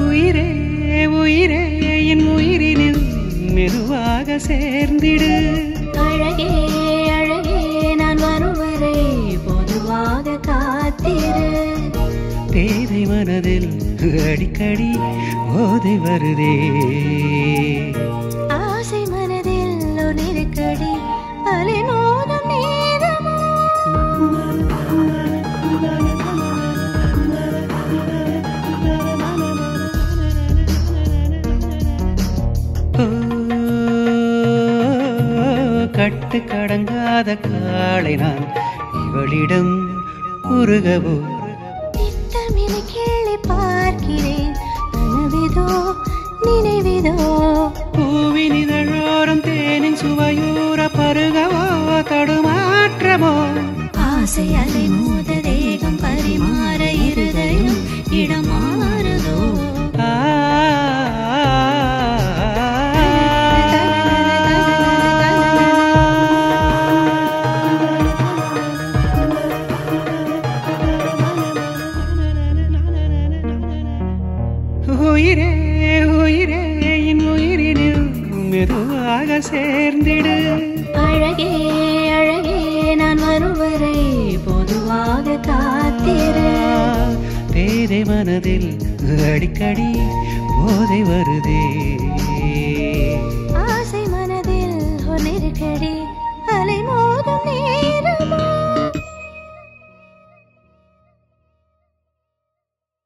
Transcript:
உயிரே உயிரே என் உயிரினில் மெதுவாக சேர்ந்திடு. அழகே அழகே நான் வரும் வரை பொதுவாக காத்திரு. பேதை மனதில் அடிக்கடி போதை வருதே. ஆசை மனதில் ஒரு நெருக்கடி அலை மோதும் நேரமோ. கட்டு கடங்காத காளை நான் இவளிடம் உருகவோ. நித்தமிழ் கேள்வி பார்க்கிறேன் கனவிதோ நினைவிதோ. பூவின் இதழோரம் தேனின் சுவையூற பருகவோ தடுமாற்றமோ. ஆசை அலை மோத தேகம் பரிமாற இருதயம் இடமாறுதோ. உயிரே உயிரே என் உயிரினில் மெதுவாக சேர்ந்திடு. அழகே அழகே நான் வரும் வரை பொதுவாக காத்திரு. பேதை மனதில் அடிக்கடி போதை வருதே.